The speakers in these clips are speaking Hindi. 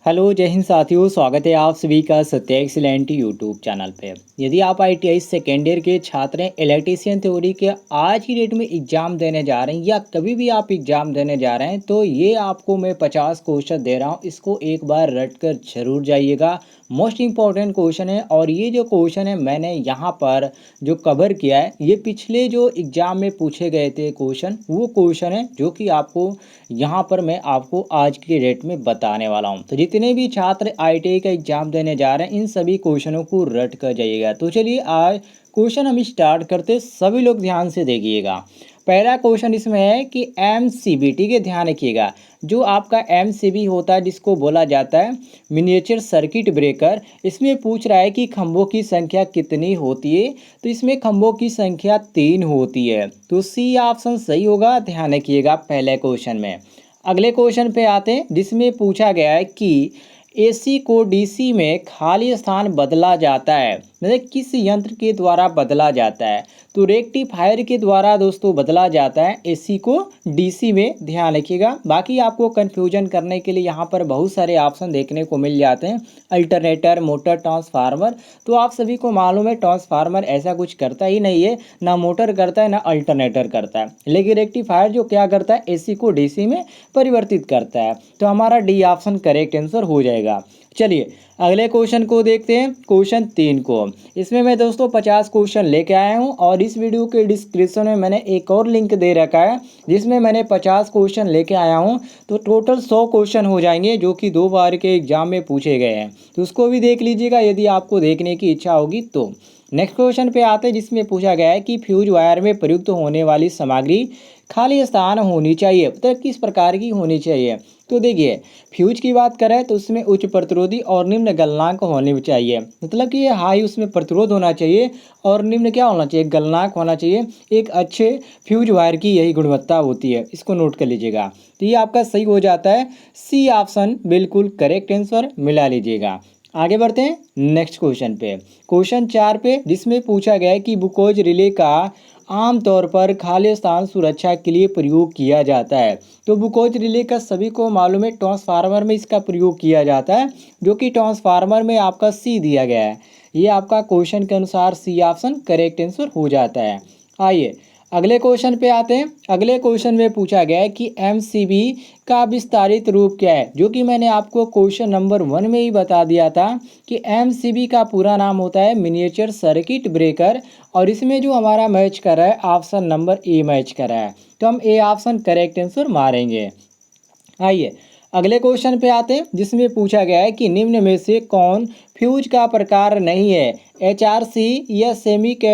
हेलो जय हिंद साथियों, स्वागत है आप सभी का सत्य एक्सीलेंट यूट्यूब चैनल पे। यदि आप आईटीआई सेकेंड ईयर के छात्र हैं, इलेक्ट्रीशियन थ्योरी के आज की डेट में एग्जाम देने जा रहे हैं या कभी भी आप एग्जाम देने जा रहे हैं, तो ये आपको मैं 50 क्वेश्चन दे रहा हूँ। इसको एक बार रट कर जरूर जाइएगा। मोस्ट इंपॉर्टेंट क्वेश्चन है और ये जो क्वेश्चन है मैंने यहाँ पर जो कवर किया है, ये पिछले जो एग्जाम में पूछे गए थे क्वेश्चन, वो क्वेश्चन है जो कि आपको यहाँ पर मैं आपको आज की डेट में बताने वाला हूँ। तो जितने भी छात्र आईटीआई का एग्जाम देने जा रहे हैं, इन सभी क्वेश्चनों को रट कर जाइएगा। तो चलिए आज क्वेश्चन हम स्टार्ट करते, सभी लोग ध्यान से देखिएगा। पहला क्वेश्चन इसमें है कि एमसीबी, ठीक है, ध्यान रखिएगा। जो आपका एमसीबी होता है, जिसको बोला जाता है मिनिएचर सर्किट ब्रेकर, इसमें पूछ रहा है कि खंभों की संख्या कितनी होती है। तो इसमें खंभों की संख्या 3 होती है, तो सी ऑप्शन सही होगा। ध्यान रखिएगा पहले क्वेश्चन में। अगले क्वेश्चन पे आते हैं, जिसमें पूछा गया है कि एसी को डीसी में खाली स्थान बदला जाता है, मतलब किस यंत्र के द्वारा बदला जाता है। तो रेक्टिफायर के द्वारा दोस्तों बदला जाता है एसी को डीसी में। ध्यान रखिएगा। बाकी आपको कंफ्यूजन करने के लिए यहाँ पर बहुत सारे ऑप्शन देखने को मिल जाते हैं, अल्टरनेटर, मोटर, ट्रांसफार्मर। तो आप सभी को मालूम है ट्रांसफार्मर ऐसा कुछ करता ही नहीं है, ना मोटर करता है ना अल्टरनेटर करता है, लेकिन रेक्टिफायर जो क्या करता है, एसी को डीसी में परिवर्तित करता है। तो हमारा डी ऑप्शन करेक्ट आंसर हो जाएगा। चलिए अगले क्वेश्चन को देखते हैं, क्वेश्चन 3 को। इसमें मैं दोस्तों 50 क्वेश्चन लेके आया हूं और इस वीडियो के डिस्क्रिप्शन में मैंने एक और लिंक दे रखा है, जिसमें मैंने 50 क्वेश्चन लेके आया हूं। तो टोटल 100 क्वेश्चन हो जाएंगे, जो कि 2 बार के एग्जाम में पूछे गए हैं। तो उसको भी देख लीजिएगा यदि आपको देखने की इच्छा होगी तो। नेक्स्ट क्वेश्चन पे आते हैं, जिसमें पूछा गया है कि फ्यूज वायर में प्रयुक्त होने वाली सामग्री खाली स्थान होनी चाहिए, तो किस प्रकार की होनी चाहिए। तो देखिए, फ्यूज की बात करें तो उसमें उच्च प्रतिरोधी और निम्न गलनांक होने चाहिए, मतलब कि ये हाई उसमें प्रतिरोध होना चाहिए और निम्न क्या होना चाहिए, गलनांक होना चाहिए। एक अच्छे फ्यूज वायर की यही गुणवत्ता होती है, इसको नोट कर लीजिएगा। तो ये आपका सही हो जाता है, सी ऑप्शन बिल्कुल करेक्ट आंसर मिला लीजिएगा। आगे बढ़ते हैं नेक्स्ट क्वेश्चन पे, क्वेश्चन 4 पे, जिसमें पूछा गया है कि बुकोज रिले का आमतौर पर खाली स्थान सुरक्षा के लिए प्रयोग किया जाता है। तो बुकोज रिले का सभी को मालूम है, ट्रांसफार्मर में इसका प्रयोग किया जाता है, जो कि ट्रांसफार्मर में आपका सी दिया गया है। ये आपका क्वेश्चन के अनुसार सी ऑप्शन करेक्ट आंसर हो जाता है। आइए अगले क्वेश्चन पे आते हैं। अगले क्वेश्चन में पूछा गया है कि एमसीबी का विस्तारित रूप क्या है, जो कि मैंने आपको क्वेश्चन नंबर 1 में ही बता दिया था कि एमसीबी का पूरा नाम होता है मिनिएचर सर्किट ब्रेकर। और इसमें जो हमारा मैच कर रहा है ऑप्शन नंबर ए मैच कर रहा है, तो हम ए ऑप्शन करेक्ट आंसर मारेंगे। आइए अगले क्वेश्चन पे आते हैं, जिसमें पूछा गया है कि निम्न में से कौन फ्यूज का प्रकार नहीं है, एचआरसी या सेमिक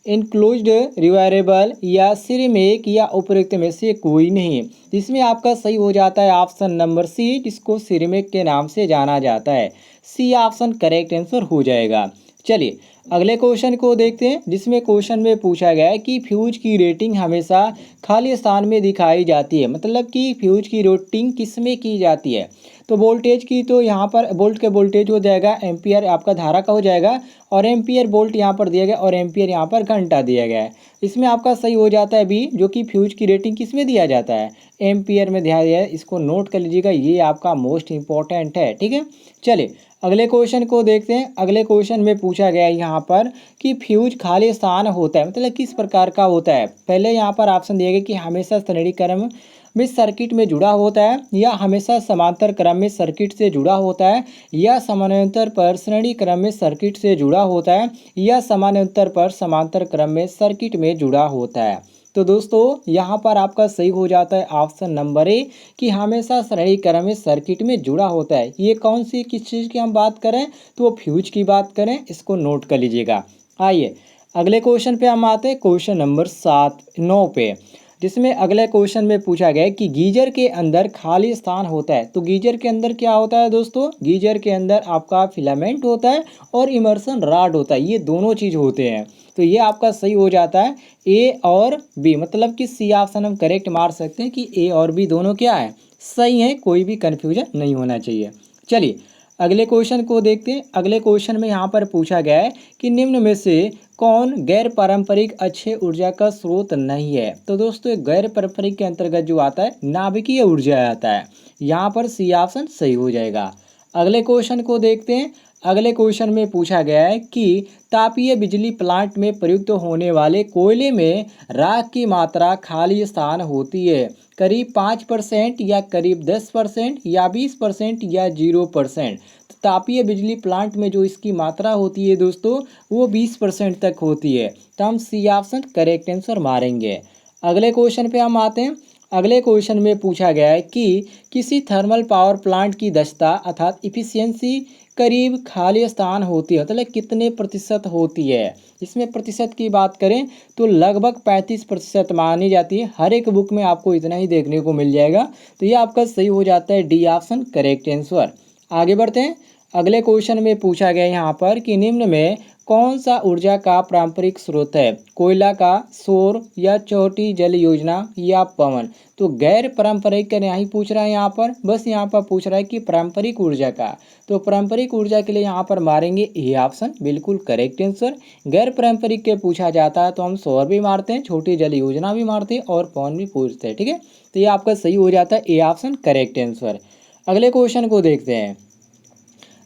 इनक्लोज्ड रिवायरेबल या सिरेमिक या उपरोक्त में से कोई नहीं। इसमें आपका सही हो जाता है ऑप्शन नंबर सी, जिसको सिरेमिक के नाम से जाना जाता है। सी ऑप्शन करेक्ट आंसर हो जाएगा। चलिए अगले क्वेश्चन को देखते हैं, जिसमें क्वेश्चन में पूछा गया है कि फ्यूज की रेटिंग हमेशा खाली स्थान में दिखाई जाती है, मतलब कि फ्यूज की रेटिंग किस में की जाती है। तो वोल्टेज की, तो यहाँ पर वोल्ट के वोल्टेज हो जाएगा, एम्पियर आपका धारा का हो जाएगा, और एम्पियर वोल्ट यहाँ पर दिया गया और एम्पियर यहाँ पर घंटा दिया गया है। इसमें आपका सही हो जाता है बी, जो कि फ्यूज की रेटिंग किस में दिया जाता है, एम्पियर में दिया गया है। इसको नोट कर लीजिएगा, ये आपका मोस्ट इंपॉर्टेंट है, ठीक है। चलिए अगले क्वेश्चन को देखते हैं। अगले क्वेश्चन में पूछा गया है यहाँ पर कि फ्यूज खाली स्थान होता है, मतलब किस प्रकार का होता है। पहले यहाँ पर ऑप्शन दिया गया कि हमेशा श्रेणी क्रम में सर्किट में जुड़ा होता है, या हमेशा समांतर क्रम में सर्किट से जुड़ा होता है, या समानांतर पर श्रेणी क्रम में सर्किट से जुड़ा होता है, या समानांतर पर समांतर क्रम में सर्किट में जुड़ा होता है। तो दोस्तों यहाँ पर आपका सही हो जाता है ऑप्शन नंबर ए, कि हमेशा श्रेणी क्रम में सर्किट में जुड़ा होता है। ये कौन सी किस चीज़ की हम बात करें, तो वो फ्यूज की बात करें, इसको नोट कर लीजिएगा। आइए अगले क्वेश्चन पे हम आते हैं, क्वेश्चन नंबर 9 पे, जिसमें अगले क्वेश्चन में पूछा गया है कि गीजर के अंदर खाली स्थान होता है। तो गीजर के अंदर क्या होता है दोस्तों, गीजर के अंदर आपका फिलामेंट होता है और इमर्सन रॉड होता है, ये दोनों चीज़ होते हैं। तो ये आपका सही हो जाता है ए और बी, मतलब कि सी ऑप्शन हम करेक्ट मार सकते हैं कि ए और बी दोनों क्या है, सही है, कोई भी कन्फ्यूजन नहीं होना चाहिए। चलिए अगले क्वेश्चन को देखते हैं। अगले क्वेश्चन में यहाँ पर पूछा गया है कि निम्न में से कौन गैर पारंपरिक अक्षय ऊर्जा का स्रोत नहीं है। तो दोस्तों गैर पारंपरिक के अंतर्गत जो आता है नाभिकीय ऊर्जा आता है, यहाँ पर सी ऑप्शन सही हो जाएगा। अगले क्वेश्चन को देखते हैं। अगले क्वेश्चन में पूछा गया है कि तापीय बिजली प्लांट में प्रयुक्त होने वाले कोयले में राख की मात्रा खाली स्थान होती है करीब 5% या करीब 10% या 20% या 0%। तो तापीय बिजली प्लांट में जो इसकी मात्रा होती है दोस्तों वो 20% तक होती है। तो हम सी ऑप्शन करेक्ट आंसर मारेंगे। अगले क्वेश्चन पे हम आते हैं। अगले क्वेश्चन में पूछा गया है कि किसी थर्मल पावर प्लांट की दक्षता अर्थात इफिशियंसी करीब खाली स्थान होती है, मतलब कितने प्रतिशत होती है। इसमें प्रतिशत की बात करें तो लगभग 35% मानी जाती है। हर एक बुक में आपको इतना ही देखने को मिल जाएगा। तो ये आपका सही हो जाता है डी ऑप्शन करेक्ट आंसर। आगे बढ़ते हैं। अगले क्वेश्चन में पूछा गया यहाँ पर कि निम्न में कौन सा ऊर्जा का पारंपरिक स्रोत है, कोयला का, सौर या छोटी जल योजना या पवन। तो गैर पारंपरिक का नहीं पूछ रहा है यहाँ पर, बस यहाँ पर पूछ रहा है कि पारंपरिक ऊर्जा का। तो पारंपरिक ऊर्जा के लिए यहाँ पर मारेंगे ए ऑप्शन, बिल्कुल करेक्ट आंसर। गैर पारंपरिक के पूछा जाता है तो हम सौर भी मारते हैं, छोटी जल योजना भी मारते हैं और पवन भी पूछते हैं। ठीक है, तो ये आपका सही हो जाता है ए ऑप्शन करेक्ट आंसर। अगले क्वेश्चन को देखते हैं।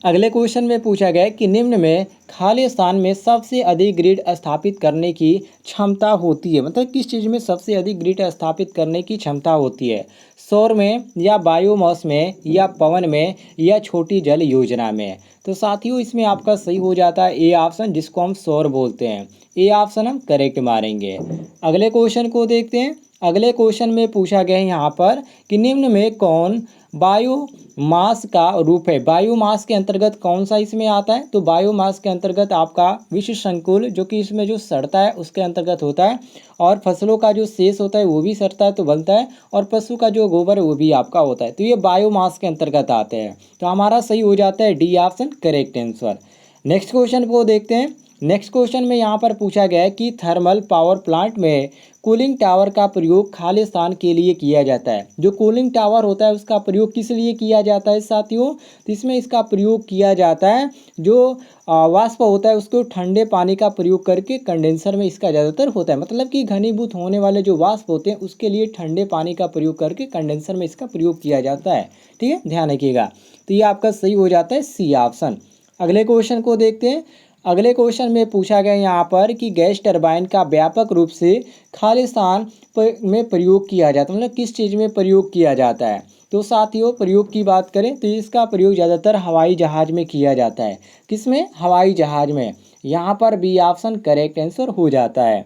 अगले क्वेश्चन में पूछा गया कि निम्न में खाली स्थान में सबसे अधिक ग्रिड स्थापित करने की क्षमता होती है, मतलब किस चीज़ में सबसे अधिक ग्रिड स्थापित करने की क्षमता होती है, सौर में या बायोमास में या पवन में या छोटी जल योजना में। तो साथियों इसमें आपका सही हो जाता है ए ऑप्शन, जिसको हम सौर बोलते हैं। ए ऑप्शन हम करेक्ट मारेंगे। अगले क्वेश्चन को देखते हैं। अगले क्वेश्चन में पूछा गया है यहाँ पर कि निम्न में कौन बायोमास का रूप है। बायोमास के अंतर्गत कौन सा इसमें आता है, तो बायोमास के अंतर्गत आपका विश्व संकुल जो कि इसमें जो सड़ता है उसके अंतर्गत होता है, और फसलों का जो शेष होता है वो भी सड़ता है तो बनता है, और पशु का जो गोबर है वो भी आपका होता है। तो ये बायोमास के अंतर्गत आते हैं। तो हमारा सही हो जाता है D option correct answer. Next question को देखते हैं। नेक्स्ट क्वेश्चन में यहाँ पर पूछा गया है कि थर्मल पावर प्लांट में कूलिंग टावर का प्रयोग खाली स्थान के लिए किया जाता है। जो कूलिंग टावर होता है उसका प्रयोग किस लिए किया जाता है साथियों, तो इसमें इसका प्रयोग किया जाता है जो वाष्प होता है उसको ठंडे पानी का प्रयोग करके कंडेंसर में इसका ज़्यादातर होता है, मतलब कि घनीभूत होने वाले जो वाष्प होते हैं उसके लिए ठंडे पानी का प्रयोग करके कंडेंसर में इसका प्रयोग किया जाता है। ठीक है, ध्यान रखिएगा। तो ये आपका सही हो जाता है सी ऑप्शन। अगले क्वेश्चन को देखते हैं। अगले क्वेश्चन में पूछा गया यहाँ पर कि गैस टरबाइन का व्यापक रूप से खाली स्थान में प्रयोग किया जाता है, मतलब किस चीज़ में प्रयोग किया जाता है। तो साथियों प्रयोग की बात करें तो इसका प्रयोग ज़्यादातर हवाई जहाज़ में किया जाता है। किस में, हवाई जहाज़ में। यहाँ पर बी ऑप्शन करेक्ट आंसर हो जाता है।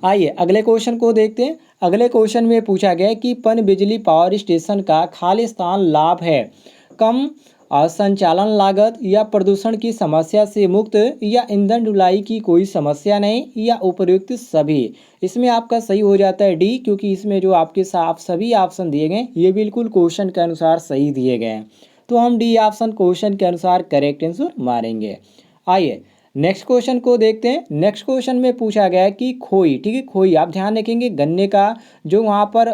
आइए अगले क्वेश्चन को देखते हैं। अगले क्वेश्चन में पूछा गया कि पन बिजली पावर स्टेशन का खाली स्थान लाभ है, कम संचालन लागत या प्रदूषण की समस्या से मुक्त या ईंधन ढुलाई की कोई समस्या नहीं या उपयुक्त सभी। इसमें आपका सही हो जाता है डी, क्योंकि इसमें जो आपके साथ सभी ऑप्शन दिए गए ये बिल्कुल क्वेश्चन के अनुसार सही दिए गए हैं। तो हम डी ऑप्शन क्वेश्चन के अनुसार करेक्ट आंसर मारेंगे। आइए नेक्स्ट क्वेश्चन को देखते हैं। नेक्स्ट क्वेश्चन में पूछा गया है कि खोई, ठीक है, खोई आप ध्यान रखेंगे गन्ने का जो वहाँ पर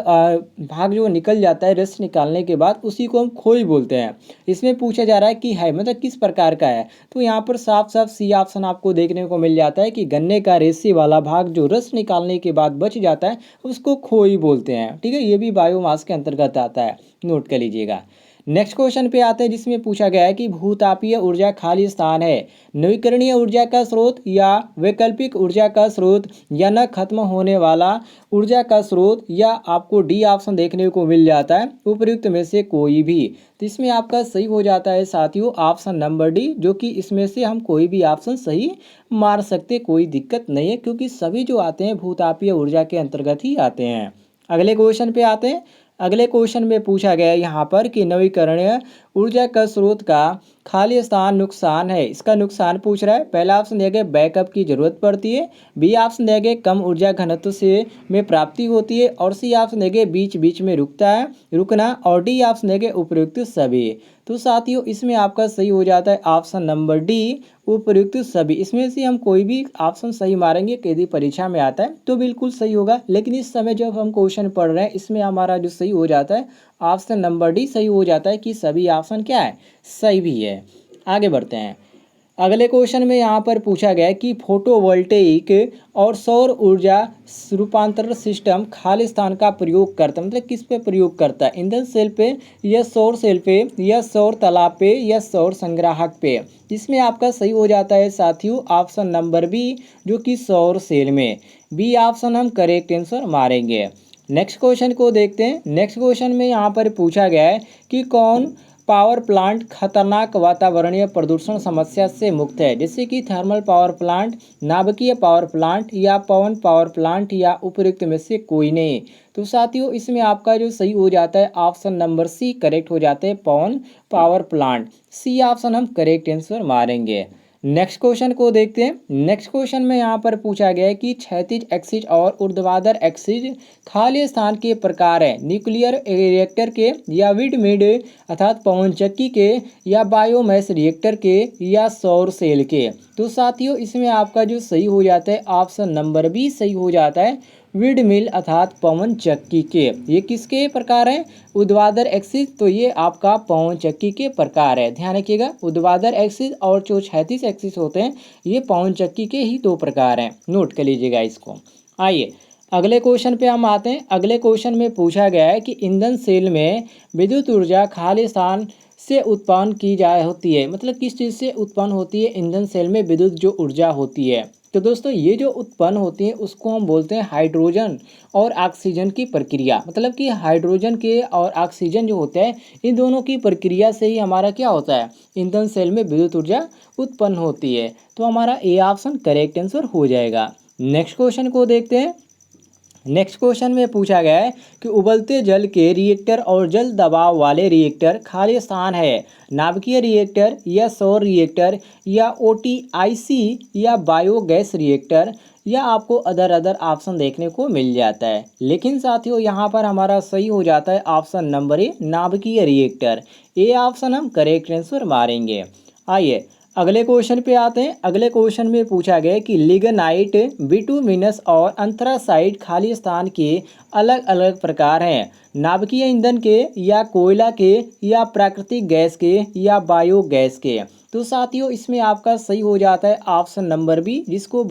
भाग जो निकल जाता है रस निकालने के बाद उसी को हम खोई बोलते हैं। इसमें पूछा जा रहा है कि है मतलब किस प्रकार का है, तो यहाँ पर साफ साफ सी ऑप्शन आपको देखने को मिल जाता है कि गन्ने का रेशे वाला भाग जो रस निकालने के बाद बच जाता है उसको खोई बोलते हैं। ठीक है, ये भी बायोमास के अंतर्गत आता है, नोट कर लीजिएगा। नेक्स्ट क्वेश्चन पे आते हैं जिसमें पूछा गया है कि भूतापीय ऊर्जा खाली स्थान है, नवीकरणीय ऊर्जा का स्रोत या वैकल्पिक ऊर्जा का स्रोत या न खत्म होने वाला ऊर्जा का स्रोत, या आपको डी ऑप्शन देखने को मिल जाता है उपयुक्त में से कोई भी। तो इसमें आपका सही हो जाता है साथियों ऑप्शन नंबर डी, जो कि इसमें से हम कोई भी ऑप्शन सही मार सकते, कोई दिक्कत नहीं है, क्योंकि सभी जो आते हैं भूतापीय ऊर्जा के अंतर्गत ही आते हैं। अगले क्वेश्चन पे आते हैं। अगले क्वेश्चन में पूछा गया है यहाँ पर कि नवीकरणीय ऊर्जा का स्रोत का खाली स्थान नुकसान है, इसका नुकसान पूछ रहा है। पहला ऑप्शन दिया गया बैकअप की जरूरत पड़ती है, बी ऑप्शन दिया गया कम ऊर्जा घनत्व से में प्राप्ति होती है, और सी ऑप्शन दिया गया बीच बीच में रुकना, और डी ऑप्शन दिया गया उपयुक्त सभी। तो साथियों इसमें आपका सही हो जाता है ऑप्शन नंबर डी उपयुक्त सभी। इसमें से हम कोई भी ऑप्शन सही मारेंगे यदि परीक्षा में आता है तो बिल्कुल सही होगा, लेकिन इस समय जब हम क्वेश्चन पढ़ रहे हैं इसमें हमारा जो सही हो जाता है ऑप्शन नंबर डी सही हो जाता है कि सभी ऑप्शन क्या है, सही भी है। आगे बढ़ते हैं। अगले क्वेश्चन में यहाँ पर पूछा गया है कि फोटोवोल्टेइक और सौर ऊर्जा रूपांतरण सिस्टम खालिस्तान का प्रयोग करता है, मतलब किस पे प्रयोग करता है, ईंधन सेल पे या सौर सेल पे या सौर तालाब पे या सौर संग्राहक पे। इसमें आपका सही हो जाता है साथियों ऑप्शन नंबर बी, जो कि सौर सेल में। बी ऑप्शन हम करेक्ट आंसर मारेंगे। नेक्स्ट क्वेश्चन को देखते हैं। नेक्स्ट क्वेश्चन में यहाँ पर पूछा गया है कि कौन पावर प्लांट खतरनाक वातावरणीय प्रदूषण समस्या से मुक्त है, जैसे कि थर्मल पावर प्लांट, नाभिकीय पावर प्लांट या पवन पावर प्लांट या उपयुक्त में से कोई नहीं। तो साथियों इसमें आपका जो सही हो जाता है ऑप्शन नंबर सी करेक्ट हो जाता है, पवन पावर प्लांट। सी ऑप्शन हम करेक्ट आंसर मारेंगे। नेक्स्ट क्वेश्चन को देखते हैं। नेक्स्ट क्वेश्चन में यहाँ पर पूछा गया है कि क्षैतिज एक्सिस और ऊर्ध्वाधर एक्सिस खाली स्थान के प्रकार है, न्यूक्लियर रिएक्टर के या विंडमिल अर्थात पवन चक्की के या बायोमास रिएक्टर के या सौर सेल के। तो साथियों इसमें आपका जो सही हो जाता है ऑप्शन नंबर बी सही हो जाता है, विंडमिल अर्थात पवन चक्की के। ये किसके प्रकार हैं, ऊर्ध्वाधर एक्सिस, तो ये आपका पवन चक्की के प्रकार है। ध्यान रखिएगा ऊर्ध्वाधर एक्सिस और जो क्षैतिज एक्सिस होते हैं ये पवन चक्की के ही दो प्रकार हैं, नोट कर लीजिएगा इसको। आइए अगले क्वेश्चन पे हम आते हैं। अगले क्वेश्चन में पूछा गया है कि ईंधन सेल में विद्युत ऊर्जा खाली स्थान से उत्पन्न की जा होती है, मतलब किस चीज़ से उत्पन्न होती है ईंधन सेल में विद्युत जो ऊर्जा होती है। तो दोस्तों ये जो उत्पन्न होती है उसको हम बोलते हैं हाइड्रोजन और ऑक्सीजन की प्रक्रिया, मतलब कि हाइड्रोजन के और ऑक्सीजन जो होते हैं इन दोनों की प्रक्रिया से ही हमारा क्या होता है, ईंधन सेल में विद्युत ऊर्जा उत्पन्न होती है। तो हमारा ए ऑप्शन करेक्ट आंसर हो जाएगा। नेक्स्ट क्वेश्चन को देखते हैं। नेक्स्ट क्वेश्चन में पूछा गया है कि उबलते जल के रिएक्टर और जल दबाव वाले रिएक्टर खाली स्थान है, नाभिकीय रिएक्टर या सौर रिएक्टर या ओटीआईसी या बायोगैस रिएक्टर, या आपको अदर अदर ऑप्शन देखने को मिल जाता है। लेकिन साथियों यहाँ पर हमारा सही हो जाता है ऑप्शन नंबर ए, नाभिकीय रिएक्टर। ए ऑप्शन हम करेक्ट आंसर मारेंगे। आइए अगले क्वेश्चन पे आते हैं। अगले क्वेश्चन में पूछा गया कि लिग्नाइट, बिटुमिनस और अंथ्रासाइट खाली स्थान के अलग अलग प्रकार हैं, नाभिकीय ईंधन के या कोयला के या प्राकृतिक गैस के या बायोगैस के। तो साथियों इसमें आपका सही हो जाता है ऑप्शन नंबर बी, जिसको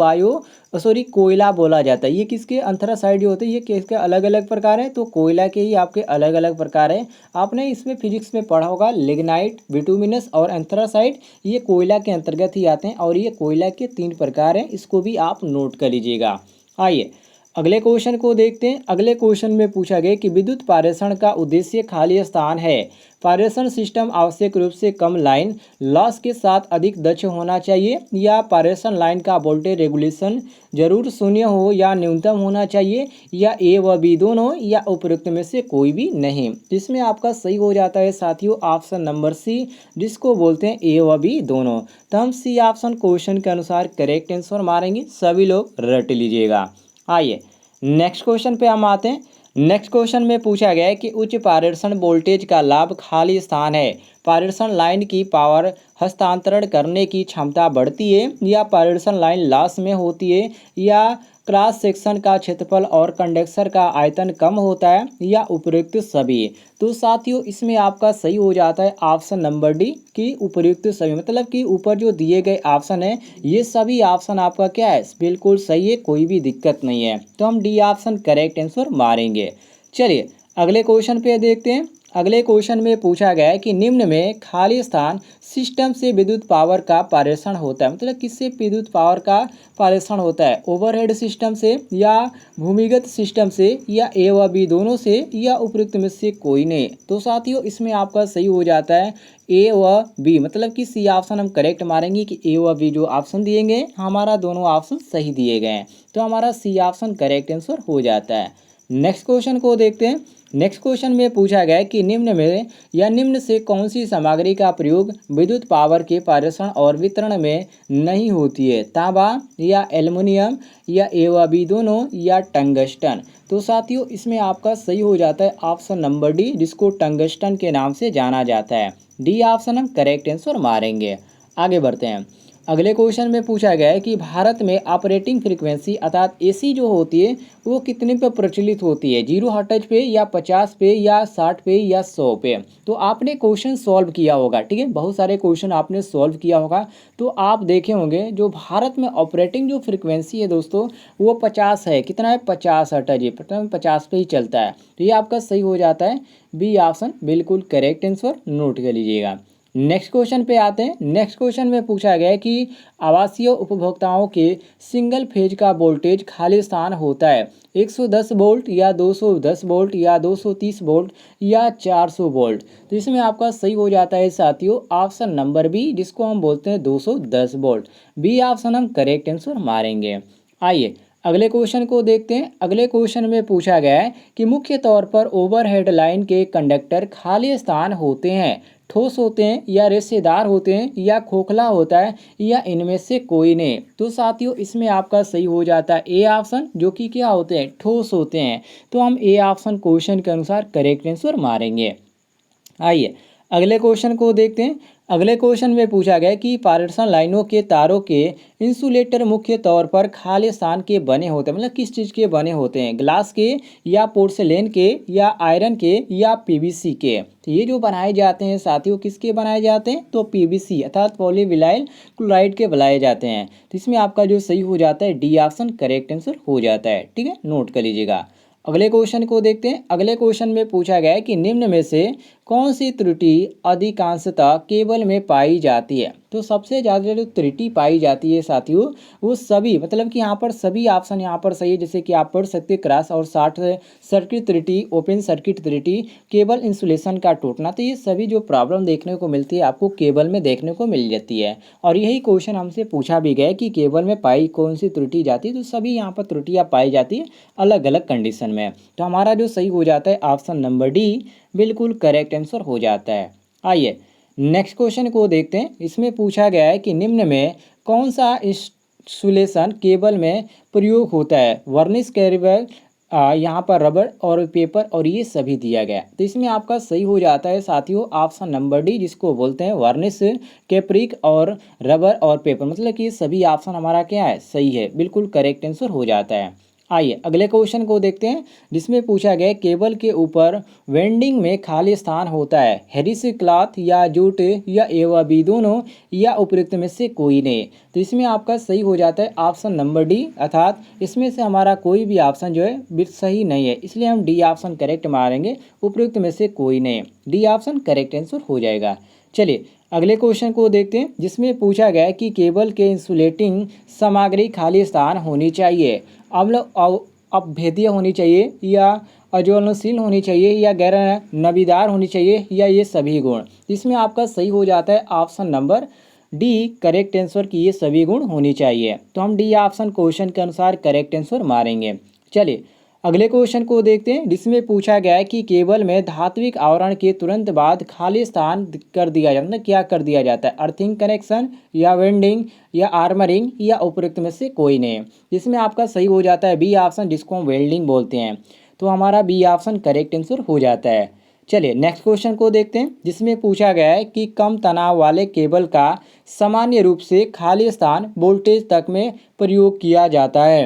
कोयला बोला जाता है। ये किसके अंथ्रासाइड जो होते हैं ये किसके अलग अलग प्रकार हैं, तो कोयला के ही आपके अलग अलग प्रकार हैं। आपने इसमें फिजिक्स में पढ़ा होगा लिग्नाइट, बिटुमिनस और अंथ्रासाइड ये कोयला के अंतर्गत ही आते हैं और ये कोयला के 3 प्रकार हैं, इसको भी आप नोट कर लीजिएगा। आइए अगले क्वेश्चन को देखते हैं। अगले क्वेश्चन में पूछा गया कि विद्युत पारेषण का उद्देश्य खाली स्थान है, पारेषण सिस्टम आवश्यक रूप से कम लाइन लॉस के साथ अधिक दक्ष होना चाहिए, या पारेषण लाइन का वोल्टेज रेगुलेशन जरूर शून्य हो या न्यूनतम होना चाहिए, या ए व बी दोनों, या उपयुक्त में से कोई भी नहीं। जिसमें आपका सही हो जाता है साथियों ऑप्शन नंबर सी, जिसको बोलते हैं ए व बी दोनों। तो हम सी ऑप्शन क्वेश्चन के अनुसार करेक्ट आंसर मारेंगे, सभी लोग रट लीजिएगा। आइए नेक्स्ट क्वेश्चन पे हम आते हैं। नेक्स्ट क्वेश्चन में पूछा गया है कि उच्च पारेषण वोल्टेज का लाभ खाली स्थान है, पारेषण लाइन की पावर हस्तांतरण करने की क्षमता बढ़ती है, या पारेषण लाइन लॉस में होती है, या क्रॉस सेक्शन का क्षेत्रफल और कंडक्टर का आयतन कम होता है, या उपयुक्त सभी। तो साथियों इसमें आपका सही हो जाता है ऑप्शन नंबर डी कि उपयुक्त सभी, मतलब कि ऊपर जो दिए गए ऑप्शन है ये सभी ऑप्शन आपका क्या है, बिल्कुल सही है, कोई भी दिक्कत नहीं है। तो हम डी ऑप्शन करेक्ट आंसर मारेंगे। चलिए अगले क्वेश्चन पे देखते हैं। अगले क्वेश्चन में पूछा गया है कि निम्न में खाली स्थान सिस्टम से विद्युत पावर का पारेषण होता है, मतलब किससे विद्युत पावर का पारेषण होता है, ओवरहेड सिस्टम से या भूमिगत सिस्टम से, या ए व बी दोनों से, या उपयुक्त में से कोई नहीं। तो साथियों इसमें आपका सही हो जाता है ए व बी, मतलब कि सी ऑप्शन हम करेक्ट मारेंगे कि ए व बी जो ऑप्शन दिए गए हमारा दोनों ऑप्शन सही दिए गए हैं। तो हमारा सी ऑप्शन करेक्ट आंसर हो जाता है। नेक्स्ट क्वेश्चन को देखते हैं। नेक्स्ट क्वेश्चन में पूछा गया है कि निम्न में या निम्न से कौन सी सामग्री का प्रयोग विद्युत पावर के पारेषण और वितरण में नहीं होती है, तांबा या एल्युमिनियम या ए व बी दोनों, या टंगस्टन। तो साथियों इसमें आपका सही हो जाता है ऑप्शन नंबर डी, जिसको टंगस्टन के नाम से जाना जाता है। डी ऑप्शन हम करेक्ट आंसर मारेंगे। आगे बढ़ते हैं। अगले क्वेश्चन में पूछा गया है कि भारत में ऑपरेटिंग फ्रीक्वेंसी अर्थात एसी जो होती है वो कितने पे प्रचलित होती है, 0 हर्ट्ज पे या 50 पे या 60 पे या 100 पे। तो आपने क्वेश्चन सॉल्व किया होगा, ठीक है, बहुत सारे क्वेश्चन आपने सॉल्व किया होगा। तो आप देखे होंगे जो भारत में ऑपरेटिंग जो फ्रीक्वेंसी है दोस्तों वो 50 है। कितना है? 50 हर्ट्ज। ये प्रथम 50 पे ही चलता है। तो ये आपका सही हो जाता है, बी ऑप्शन बिल्कुल करेक्ट आंसर, नोट कर लीजिएगा। नेक्स्ट क्वेश्चन पे आते हैं। नेक्स्ट क्वेश्चन में पूछा गया है कि आवासीय उपभोक्ताओं के सिंगल फेज का वोल्टेज खालिस्तान होता है 110 वोल्ट या 210 वोल्ट या 230 वोल्ट या 400 वोल्ट। तो इसमें आपका सही हो जाता है साथियों ऑप्शन नंबर बी, जिसको हम बोलते हैं 210 वोल्ट। बी ऑप्शन हम करेक्ट आंसर मारेंगे। आइए अगले क्वेश्चन को देखते हैं। अगले क्वेश्चन में पूछा गया है कि मुख्य तौर पर ओवरहेड लाइन के कंडक्टर खालिस्तान होते हैं, ठोस होते हैं या रेशेदार होते हैं या खोखला होता है या इनमें से कोई नहीं। तो साथियों इसमें आपका सही हो जाता है ए ऑप्शन, जो कि क्या होते हैं? ठोस होते हैं। तो हम ए ऑप्शन क्वेश्चन के अनुसार करेक्ट आंसर मारेंगे। आइए अगले क्वेश्चन को देखते हैं। अगले क्वेश्चन में पूछा गया कि पारेषण लाइनों के तारों के इंसुलेटर मुख्य तौर पर खालिस्तान के बने होते हैं, मतलब किस चीज़ के बने होते हैं? ग्लास के या पोर्सेलेन के या आयरन के या पीवीसी के। तो ये जो बनाए जाते हैं साथियों किसके बनाए जाते हैं? तो पीवीसी अर्थात पॉलीविनाइल क्लोराइड के बनाए जाते हैं। तो इसमें आपका जो सही हो जाता है डी ऑप्शन करेक्ट आंसर हो जाता है, ठीक है, नोट कर लीजिएगा। अगले क्वेश्चन को देखते हैं। अगले क्वेश्चन में पूछा गया है कि निम्न में से कौन सी त्रुटि अधिकांशतः केबल में पाई जाती है? तो सबसे ज़्यादा जो त्रुटि पाई जाती है साथियों वो सभी, मतलब कि यहाँ पर सभी ऑप्शन यहाँ पर सही है। जैसे कि आप पढ़ सकते हैं क्रॉस और शॉर्ट सर्किट त्रुटि, ओपन सर्किट त्रुटि, केबल इंसुलेशन का टूटना। तो ये सभी जो प्रॉब्लम देखने को मिलती है आपको केबल में देखने को मिल जाती है। और यही क्वेश्चन हमसे पूछा भी गया कि केबल में पाई कौन सी त्रुटि जाती है। तो सभी यहाँ पर त्रुटियाँ पाई जाती है अलग अलग कंडीशन में। तो हमारा जो सही हो जाता है ऑप्शन नंबर डी बिल्कुल करेक्ट आंसर हो जाता है। आइए नेक्स्ट क्वेश्चन को देखते हैं। इसमें पूछा गया है कि निम्न में कौन सा इंसुलेशन केबल में प्रयोग होता है? वर्निश कैरिबल, यहाँ पर रबर और पेपर और ये सभी दिया गया। तो इसमें आपका सही हो जाता है साथियों ऑप्शन नंबर डी, जिसको बोलते हैं वर्निश कैप्रिक और रबर और पेपर। मतलब कि ये सभी ऑप्शन हमारा क्या है? सही है, बिल्कुल करेक्ट आंसर हो जाता है। आइए अगले क्वेश्चन को देखते हैं जिसमें पूछा गया केबल के ऊपर वेंडिंग में खाली स्थान होता है हेरिस क्लॉथ या जूट या एवं बी दोनों या उपयुक्त में से कोई नहीं। तो इसमें आपका सही हो जाता है ऑप्शन नंबर डी, अर्थात इसमें से हमारा कोई भी ऑप्शन जो है सही नहीं है, इसलिए हम डी ऑप्शन करेक्ट मारेंगे, उपयुक्त में से कोई नहीं। डी ऑप्शन करेक्ट आंसर हो जाएगा। चलिए अगले क्वेश्चन को देखते हैं जिसमें पूछा गया है कि केबल के इंसुलेटिंग सामग्री खाली स्थान होनी चाहिए, अपभेदीय होनी चाहिए या अज्वलनशील होनी चाहिए या गैर नमीदार होनी चाहिए या ये सभी गुण। इसमें आपका सही हो जाता है option number D correct answer की ये सभी गुण होनी चाहिए। तो हम डी ऑप्शन क्वेश्चन के अनुसार करेक्ट आंसर मारेंगे। चलिए अगले क्वेश्चन को देखते हैं जिसमें पूछा गया है कि केबल में धात्विक आवरण के तुरंत बाद खाली स्थान कर दिया जाता है, मतलब क्या कर दिया जाता है? अर्थिंग कनेक्शन या वेंडिंग या आर्मरिंग या उपयुक्त में से कोई नहीं। जिसमें आपका सही हो जाता है बी ऑप्शन, जिसको हम वेल्डिंग बोलते हैं। तो हमारा बी ऑप्शन करेक्ट आंसर हो जाता है। चलिए नेक्स्ट क्वेश्चन को देखते हैं जिसमें पूछा गया है कि कम तनाव वाले केबल का सामान्य रूप से खाली स्थान वोल्टेज तक में प्रयोग किया जाता है।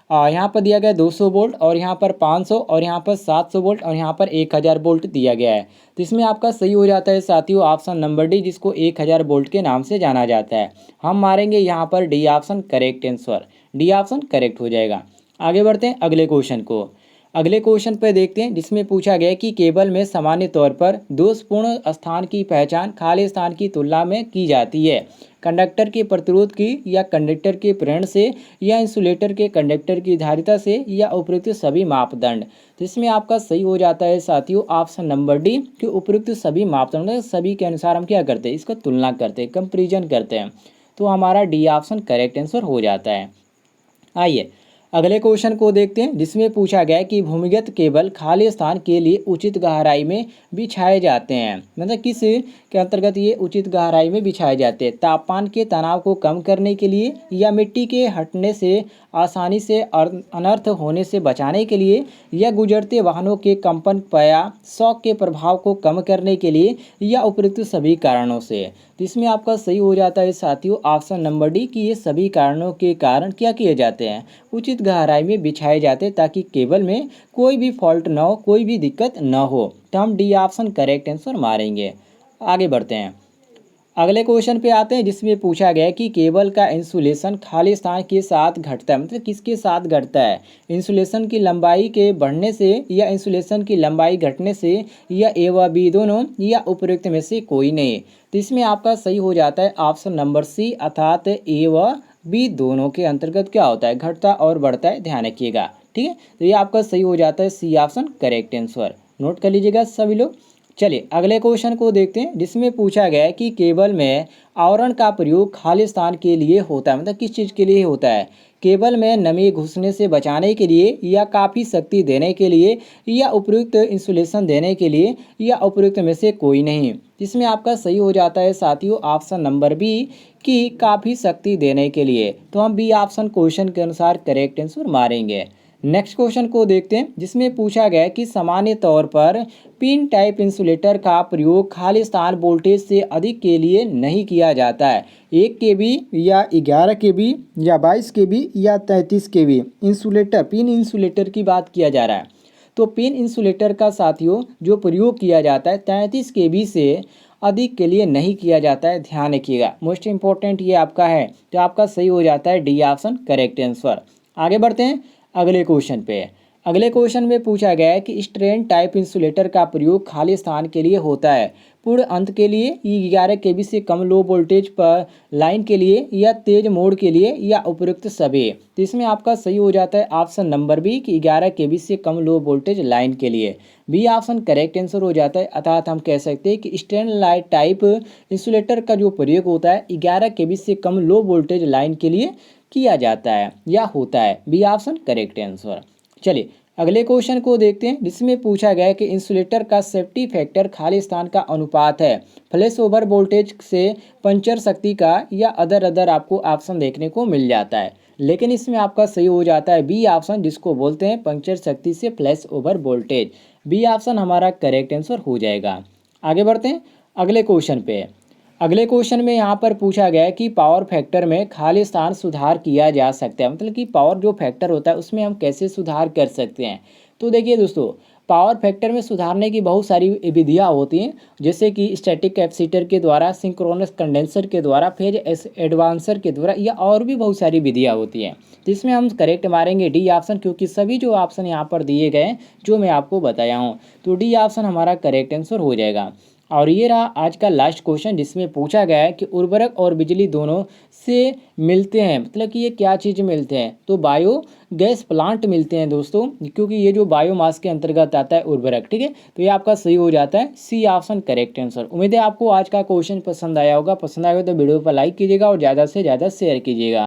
यहाँ पर दिया गया 200 वोल्ट और यहाँ पर 500 और यहाँ पर 700 वोल्ट और यहाँ पर 1000 वोल्ट दिया गया है। तो इसमें आपका सही हो जाता है साथियों ऑप्शन नंबर डी, जिसको 1000 वोल्ट के नाम से जाना जाता है। हम मारेंगे यहाँ पर D option correct answer, D option correct हो जाएगा। आगे बढ़ते हैं अगले क्वेश्चन को। अगले क्वेश्चन पर देखते हैं जिसमें पूछा गया कि केबल में सामान्य तौर पर दोषपूर्ण स्थान की पहचान खाली स्थान की तुलना में की जाती है, कंडक्टर के प्रतिरोध की या कंडक्टर के प्रेरण से या इंसुलेटर के कंडक्टर की धारिता से या उपयुक्त सभी मापदंड। तो इसमें आपका सही हो जाता है साथियों ऑप्शन नंबर डी कि उपयुक्त सभी मापदंड, सभी के अनुसार हम क्या करते हैं? इसका तुलना करते हैं, कंपेरिजन करते हैं। तो हमारा डी ऑप्शन करेक्ट आंसर हो जाता है। आइए अगले क्वेश्चन को देखते हैं, जिसमें पूछा गया है कि भूमिगत केबल खाली स्थान के लिए उचित गहराई में बिछाए जाते हैं। मतलब किस के अंतर्गत ये उचित गहराई में बिछाए जाते हैं? तापमान के तनाव को कम करने के लिए, या मिट्टी के हटने से आसानी से अनर्थ होने से बचाने के लिए, या गुजरते वाहनों के कंपन या शॉक के प्रभाव को कम करने के लिए, या उपयुक्त सभी कारणों से। तो इसमें आपका सही हो जाता है साथियों ऑप्शन नंबर डी कि ये सभी कारणों के कारण क्या किए जाते हैं, उचित गहराई में बिछाए जाते हैं, ताकि केबल में कोई भी फॉल्ट ना हो, कोई भी दिक्कत ना हो। तो हम डी ऑप्शन करेक्ट आंसर मारेंगे। आगे बढ़ते हैं, अगले क्वेश्चन पे आते हैं, जिसमें पूछा गया है कि केबल का इंसुलेशन खाली स्थान के साथ घटता है। मतलब किसके साथ घटता है? इंसुलेशन की लंबाई के बढ़ने से, या इंसुलेशन की लंबाई घटने से, या ए व बी दोनों, या उपयुक्त में से कोई नहीं। तो इसमें आपका सही हो जाता है ऑप्शन नंबर सी, अर्थात ए व बी दोनों के अंतर्गत क्या होता है, घटता और बढ़ता है, ध्यान रखिएगा। ठीक है, तो ये आपका सही हो जाता है C option correct answer. Note कर लीजिएगा सभी लोग। चलिए अगले क्वेश्चन को देखते हैं, जिसमें पूछा गया है कि केबल में आवरण का प्रयोग खाली स्थान के लिए होता है। मतलब किस चीज़ के लिए होता है? केबल में नमी घुसने से बचाने के लिए, या काफ़ी शक्ति देने के लिए, या उपयुक्त इंसुलेशन देने के लिए, या उपयुक्त में से कोई नहीं। इसमें आपका सही हो जाता है साथियों ऑप्शन नंबर बी कि काफ़ी शक्ति देने के लिए। तो हम बी ऑप्शन क्वेश्चन के अनुसार करेक्ट आंसर मारेंगे। नेक्स्ट क्वेश्चन को देखते हैं, जिसमें पूछा गया है कि सामान्य तौर पर पिन टाइप इंसुलेटर का प्रयोग खाली स्थान वोल्टेज से अधिक के लिए नहीं किया जाता है। 1 kV या 11 kV या 22 kV या 33 kV इंसुलेटर, पिन इंसुलेटर की बात किया जा रहा है। तो पिन इंसुलेटर का साथियों जो प्रयोग किया जाता है 33 kV से अधिक के लिए नहीं किया जाता है, ध्यान रखिएगा। मोस्ट इंपॉर्टेंट ये आपका है, तो आपका सही हो जाता है डी ऑप्शन करेक्ट आंसर। आगे बढ़ते हैं अगले क्वेश्चन पे। अगले क्वेश्चन में पूछा गया है कि स्ट्रेन टाइप इंसुलेटर का प्रयोग खाली स्थान के लिए होता है, पूर्ण अंत के लिए, 11 kV से कम लो वोल्टेज पर लाइन के लिए, या तेज मोड के लिए, या उपयुक्त सभी। तो इसमें आपका सही हो जाता है ऑप्शन नंबर बी कि 11 kV से कम लो वोल्टेज लाइन के लिए। बी ऑप्शन करेक्ट आंसर हो जाता है, अर्थात हम कह सकते हैं कि स्ट्रेन लाइट टाइप इंसुलेटर का जो प्रयोग होता है 11 kV से कम लो वोल्टेज लाइन के लिए किया जाता है या होता है। B option correct answer. चलिए अगले क्वेश्चन को देखते हैं, जिसमें पूछा गया है कि इंसुलेटर का सेफ्टी फैक्टर खाली स्थान का अनुपात है फ्लैश ओवर वोल्टेज से पंचर शक्ति का, या अदर आपको ऑप्शन देखने को मिल जाता है। लेकिन इसमें आपका सही हो जाता है बी ऑप्शन, जिसको बोलते हैं पंचर शक्ति से flash over voltage. B option हमारा करेक्ट आंसर हो जाएगा। आगे बढ़ते हैं अगले क्वेश्चन पे। अगले क्वेश्चन में यहाँ पर पूछा गया है कि पावर फैक्टर में खाली स्थान सुधार किया जा सकता है। मतलब कि पावर जो फैक्टर होता है उसमें हम कैसे सुधार कर सकते हैं। तो देखिए दोस्तों, पावर फैक्टर में सुधारने की बहुत सारी विधियाँ होती हैं, जैसे कि स्टैटिक कैपेसिटर के द्वारा, सिंक्रोनस कंडेंसर के द्वारा, फिर एडवांसर के द्वारा, या और भी बहुत सारी विधियाँ होती हैं। तो इसमें हम करेक्ट मारेंगे डी ऑप्शन, क्योंकि सभी जो ऑप्शन यहाँ पर दिए गए हैं जो मैं आपको बताया हूँ, तो डी ऑप्शन हमारा करेक्ट आंसर हो जाएगा। और ये रहा आज का लास्ट क्वेश्चन, जिसमें पूछा गया है कि उर्वरक और बिजली दोनों से मिलते हैं। मतलब कि ये क्या चीज़ मिलते हैं? तो बायो गैस प्लांट मिलते हैं दोस्तों, क्योंकि ये जो बायोमास के अंतर्गत आता है उर्वरक। ठीक है, तो ये आपका सही हो जाता है सी ऑप्शन करेक्ट आंसर। उम्मीद है आपको आज का क्वेश्चन पसंद आया होगा। पसंद आएगा तो वीडियो पर लाइक कीजिएगा और ज़्यादा से ज़्यादा शेयर कीजिएगा।